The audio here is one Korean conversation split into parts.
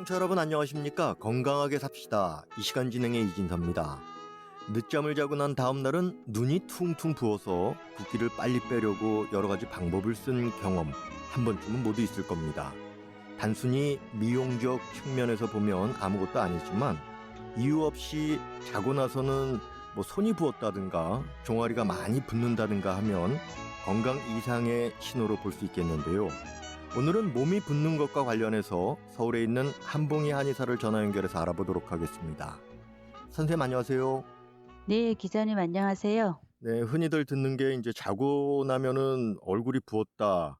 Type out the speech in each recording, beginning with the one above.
청취자 여러분 안녕하십니까? 건강하게 삽시다. 이 시간 진행의 이진섭입니다. 늦잠을 자고 난 다음 날은 눈이 퉁퉁 부어서 붓기를 빨리 빼려고 여러 가지 방법을 쓴 경험 한 번쯤은 모두 있을 겁니다. 단순히 미용적 측면에서 보면 아무것도 아니지만 이유 없이 자고 나서는 손이 부었다든가 종아리가 많이 붓는다든가 하면 건강 이상의 신호로 볼 수 있겠는데요. 오늘은 몸이 붓는 것과 관련해서 서울에 있는 한봉희 한의사를 전화 연결해서 알아보도록 하겠습니다. 선생님 안녕하세요. 네, 기자님 안녕하세요. 네, 흔히들 듣는 게 이제 자고 나면은 얼굴이 부었다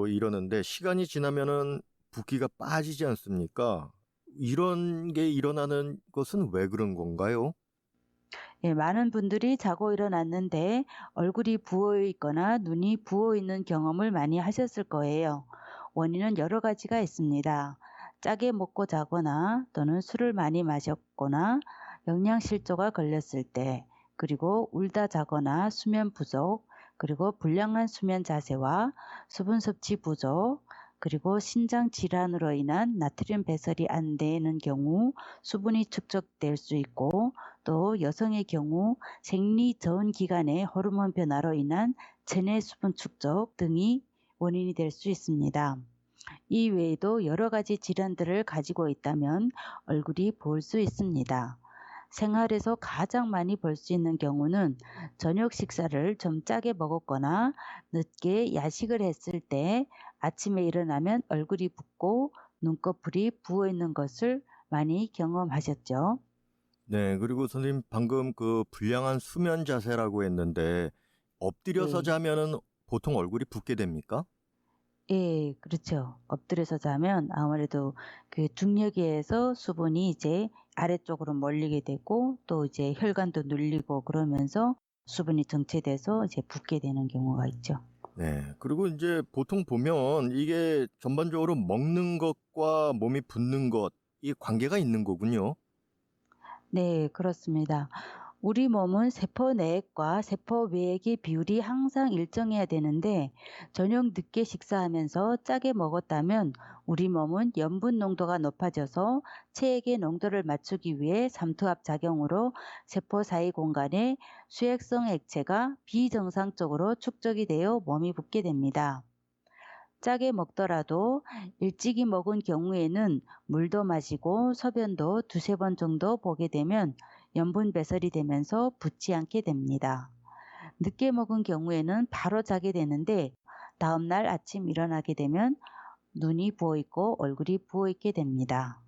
이러는데 시간이 지나면은 붓기가 빠지지 않습니까? 이런 게 일어나는 것은 왜 그런 건가요? 예, 많은 분들이 자고 일어났는데 얼굴이 부어 있거나 눈이 부어 있는 경험을 많이 하셨을 거예요. 원인은 여러 가지가 있습니다. 짜게 먹고 자거나 또는 술을 많이 마셨거나 영양실조가 걸렸을 때, 그리고 울다 자거나 수면 부족, 그리고 불량한 수면 자세와 수분 섭취 부족, 그리고 신장 질환으로 인한 나트륨 배설이 안 되는 경우 수분이 축적될 수 있고, 또 여성의 경우 생리 전 기간의 호르몬 변화로 인한 체내 수분 축적 등이 원인이 될 수 있습니다. 이 외에도 여러 가지 질환들을 가지고 있다면 얼굴이 부을 수 있습니다. 생활에서 가장 많이 볼 수 있는 경우는 저녁 식사를 좀 짜게 먹었거나 늦게 야식을 했을 때 아침에 일어나면 얼굴이 붓고 눈꺼풀이 부어 있는 것을 많이 경험하셨죠. 네, 그리고 선생님 방금 그 불량한 수면 자세라고 했는데 엎드려서 네. 자면은 보통 얼굴이 붓게 됩니까? 예, 그렇죠. 엎드려서 자면 아무래도 그 중력에 의해서 수분이 이제 아래쪽으로 몰리게 되고 또 이제 혈관도 눌리고 그러면서 수분이 정체돼서 이제 붓게 되는 경우가 있죠. 네, 그리고 이제 보통 보면 이게 전반적으로 먹는 것과 몸이 붓는 것, 이 관계가 있는 거군요. 네, 그렇습니다. 우리 몸은 세포 내액과 세포 외액의 비율이 항상 일정해야 되는데 저녁 늦게 식사하면서 짜게 먹었다면 우리 몸은 염분 농도가 높아져서 체액의 농도를 맞추기 위해 삼투압 작용으로 세포 사이 공간에 수액성 액체가 비정상적으로 축적이 되어 몸이 붓게 됩니다. 짜게 먹더라도 일찍이 먹은 경우에는 물도 마시고 소변도 두세 번 정도 보게 되면 염분 배설이 되면서 붓지 않게 됩니다. 늦게 먹은 경우에는 바로 자게 되는데 다음날 아침 일어나게 되면 눈이 부어 있고 얼굴이 부어 있게 됩니다.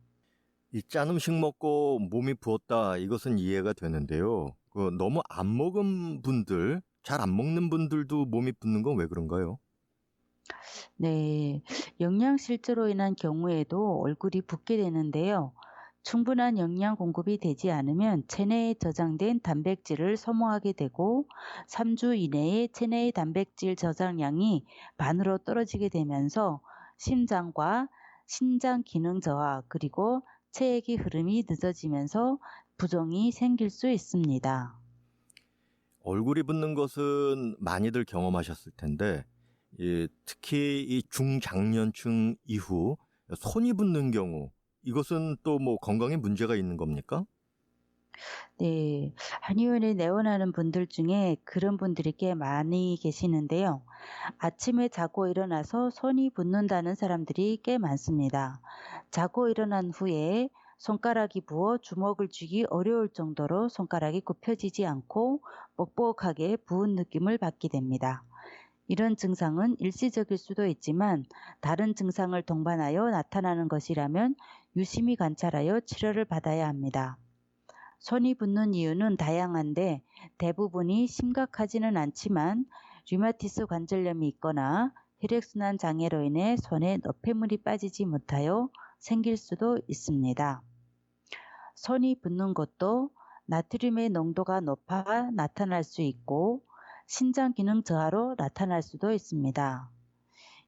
이 짠 음식 먹고 몸이 부었다, 이것은 이해가 되는데요. 너무 안 먹은 분들, 잘 안 먹는 분들도 몸이 붓는 건 왜 그런가요? 네, 영양실조로 인한 경우에도 얼굴이 붓게 되는데요. 충분한 영양 공급이 되지 않으면 체내에 저장된 단백질을 소모하게 되고 3주 이내에 체내의 단백질 저장량이 반으로 떨어지게 되면서 심장과 신장 기능 저하 그리고 체액의 흐름이 늦어지면서 부종이 생길 수 있습니다. 얼굴이 붓는 것은 많이들 경험하셨을 텐데, 특히 이 중장년층 이후 손이 붓는 경우, 이것은 또 건강에 문제가 있는 겁니까? 네, 한의원에 내원하는 분들 중에 그런 분들이 꽤 많이 계시는데요. 아침에 자고 일어나서 손이 붓는다는 사람들이 꽤 많습니다. 자고 일어난 후에 손가락이 부어 주먹을 쥐기 어려울 정도로 손가락이 굽혀지지 않고 뻑뻑하게 부은 느낌을 받게 됩니다. 이런 증상은 일시적일 수도 있지만 다른 증상을 동반하여 나타나는 것이라면 유심히 관찰하여 치료를 받아야 합니다. 손이 붓는 이유는 다양한데 대부분이 심각하지는 않지만 류마티스 관절염이 있거나 혈액순환 장애로 인해 손에 노폐물이 빠지지 못하여 생길 수도 있습니다. 손이 붓는 것도 나트륨의 농도가 높아 나타날 수 있고 신장 기능 저하로 나타날 수도 있습니다.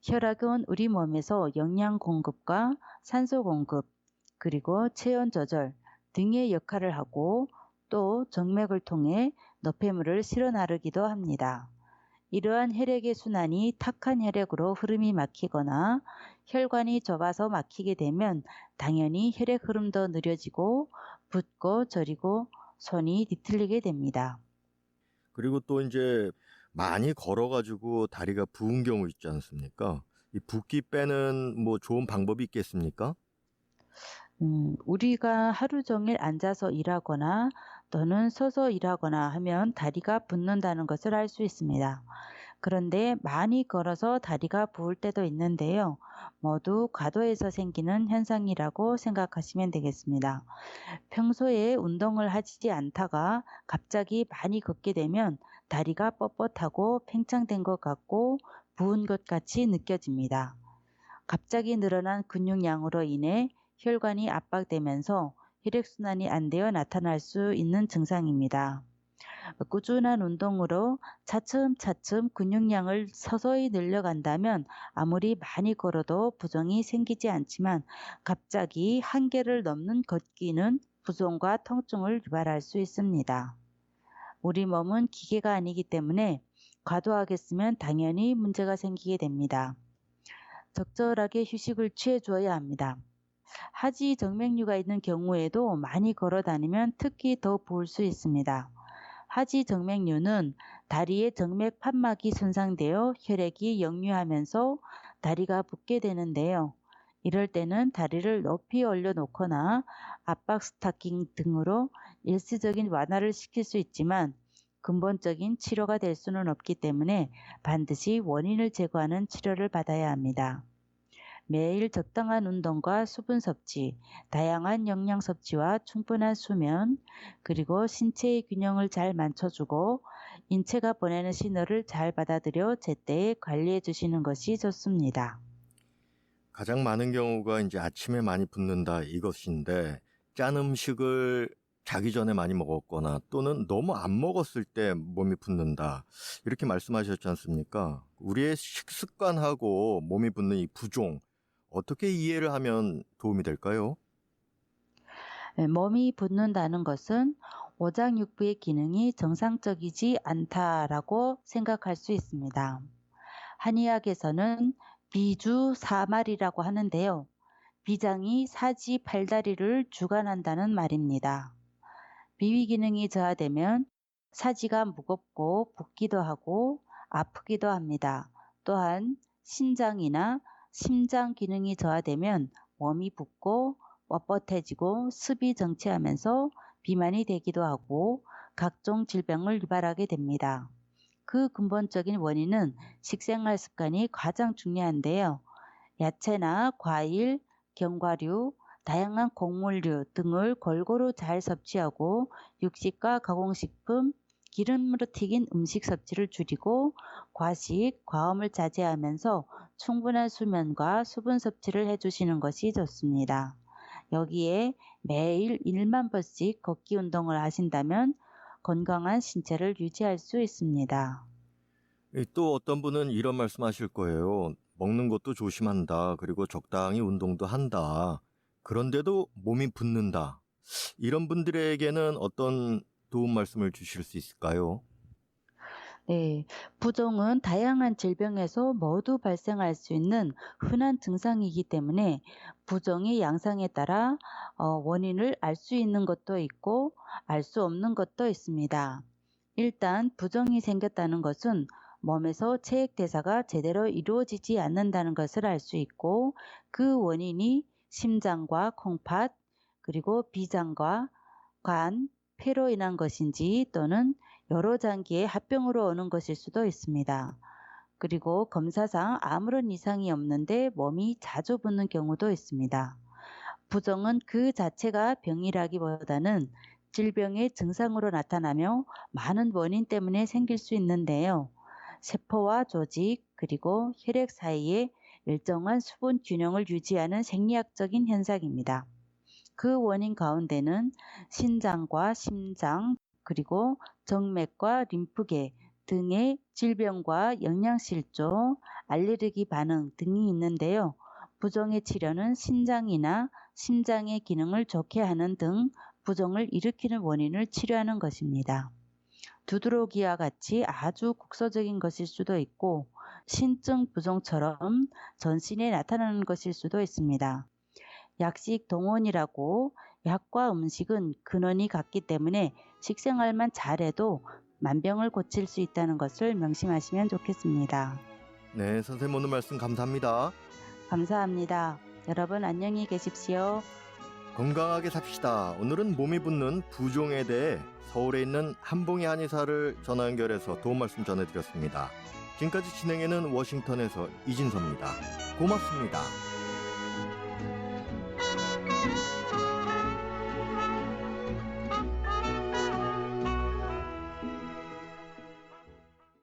혈액은 우리 몸에서 영양 공급과 산소 공급, 그리고 체온 조절 등의 역할을 하고 또 정맥을 통해 노폐물을 실어 나르기도 합니다. 이러한 혈액의 순환이 탁한 혈액으로 흐름이 막히거나 혈관이 좁아서 막히게 되면 당연히 혈액 흐름도 느려지고 붓고 저리고 손이 뒤틀리게 됩니다. 그리고 또 이제 많이 걸어가지고 다리가 부은 경우 있지 않습니까? 이 붓기 빼는 뭐 좋은 방법이 있겠습니까? 우리가 하루 종일 앉아서 일하거나 또는 서서 일하거나 하면 다리가 붓는다는 것을 알 수 있습니다. 그런데 많이 걸어서 다리가 부을 때도 있는데요. 모두 과도해서 생기는 현상이라고 생각하시면 되겠습니다. 평소에 운동을 하지 않다가 갑자기 많이 걷게 되면 다리가 뻣뻣하고 팽창된 것 같고 부은 것 같이 느껴집니다. 갑자기 늘어난 근육량으로 인해 혈관이 압박되면서 혈액순환이 안 되어 나타날 수 있는 증상입니다. 꾸준한 운동으로 차츰차츰 근육량을 서서히 늘려간다면 아무리 많이 걸어도 부종이 생기지 않지만 갑자기 한계를 넘는 걷기는 부종과 통증을 유발할 수 있습니다. 우리 몸은 기계가 아니기 때문에 과도하게 쓰면 당연히 문제가 생기게 됩니다. 적절하게 휴식을 취해 주어야 합니다. 하지 정맥류가 있는 경우에도 많이 걸어 다니면 특히 더 부을 수 있습니다. 하지 정맥류는 다리의 정맥 판막이 손상되어 혈액이 역류하면서 다리가 붓게 되는데요. 이럴 때는 다리를 높이 올려놓거나 압박 스타킹 등으로 일시적인 완화를 시킬 수 있지만 근본적인 치료가 될 수는 없기 때문에 반드시 원인을 제거하는 치료를 받아야 합니다. 매일 적당한 운동과 수분 섭취, 다양한 영양 섭취와 충분한 수면, 그리고 신체의 균형을 잘 맞춰주고 인체가 보내는 신호를 잘 받아들여 제때에 관리해 주시는 것이 좋습니다. 가장 많은 경우가 이제 아침에 많이 붓는다 이것인데 짠 음식을 자기 전에 많이 먹었거나 또는 너무 안 먹었을 때 몸이 붓는다 이렇게 말씀하셨지 않습니까? 우리의 식습관하고 몸이 붓는 이 부종 어떻게 이해를 하면 도움이 될까요? 몸이 붓는다는 것은 오장육부의 기능이 정상적이지 않다라고 생각할 수 있습니다. 한의학에서는 비주사말이라고 하는데요. 비장이 사지 팔다리를 주관한다는 말입니다. 비위 기능이 저하되면 사지가 무겁고 붓기도 하고 아프기도 합니다. 또한 신장이나 심장 기능이 저하되면 몸이 붓고 뻣뻣해지고 습이 정체하면서 비만이 되기도 하고 각종 질병을 유발하게 됩니다. 그 근본적인 원인은 식생활 습관이 가장 중요한데요. 야채나 과일, 견과류, 다양한 곡물류 등을 골고루 잘 섭취하고 육식과 가공식품, 기름으로 튀긴 음식 섭취를 줄이고 과식, 과음을 자제하면서 충분한 수면과 수분 섭취를 해주시는 것이 좋습니다. 여기에 매일 1만 번씩 걷기 운동을 하신다면 건강한 신체를 유지할 수 있습니다. 또 어떤 분은 이런 말씀하실 거예요. 먹는 것도 조심한다. 그리고 적당히 운동도 한다. 그런데도 몸이 붓는다. 이런 분들에게는 어떤 도움 말씀을 주실 수 있을까요? 네, 부종은 다양한 질병에서 모두 발생할 수 있는 흔한 증상이기 때문에 부종의 양상에 따라 원인을 알 수 있는 것도 있고 알 수 없는 것도 있습니다. 일단 부종이 생겼다는 것은 몸에서 체액대사가 제대로 이루어지지 않는다는 것을 알 수 있고 그 원인이 심장과 콩팥 그리고 비장과 간, 폐로 인한 것인지 또는 여러 장기의 합병으로 오는 것일 수도 있습니다. 그리고 검사상 아무런 이상이 없는데 몸이 자주 붓는 경우도 있습니다. 부종은 그 자체가 병이라기보다는 질병의 증상으로 나타나며 많은 원인 때문에 생길 수 있는데요. 세포와 조직 그리고 혈액 사이에 일정한 수분 균형을 유지하는 생리학적인 현상입니다. 그 원인 가운데는 신장과 심장 그리고 정맥과 림프계 등의 질병과 영양실조, 알레르기 반응 등이 있는데요. 부종의 치료는 신장이나 심장의 기능을 좋게 하는 등 부종을 일으키는 원인을 치료하는 것입니다. 두드러기와 같이 아주 국소적인 것일 수도 있고 신증 부종처럼 전신에 나타나는 것일 수도 있습니다. 약식 동원이라고 약과 음식은 근원이 같기 때문에 식생활만 잘해도 만병을 고칠 수 있다는 것을 명심하시면 좋겠습니다. 네, 선생님 오늘 말씀 감사합니다. 감사합니다. 여러분 안녕히 계십시오. 건강하게 삽시다. 오늘은 몸이 붓는 부종에 대해 서울에 있는 한봉희 한의사를 전화 연결해서 도움 말씀 전해드렸습니다. 지금까지 진행에는 워싱턴에서 이진섭입니다. 고맙습니다.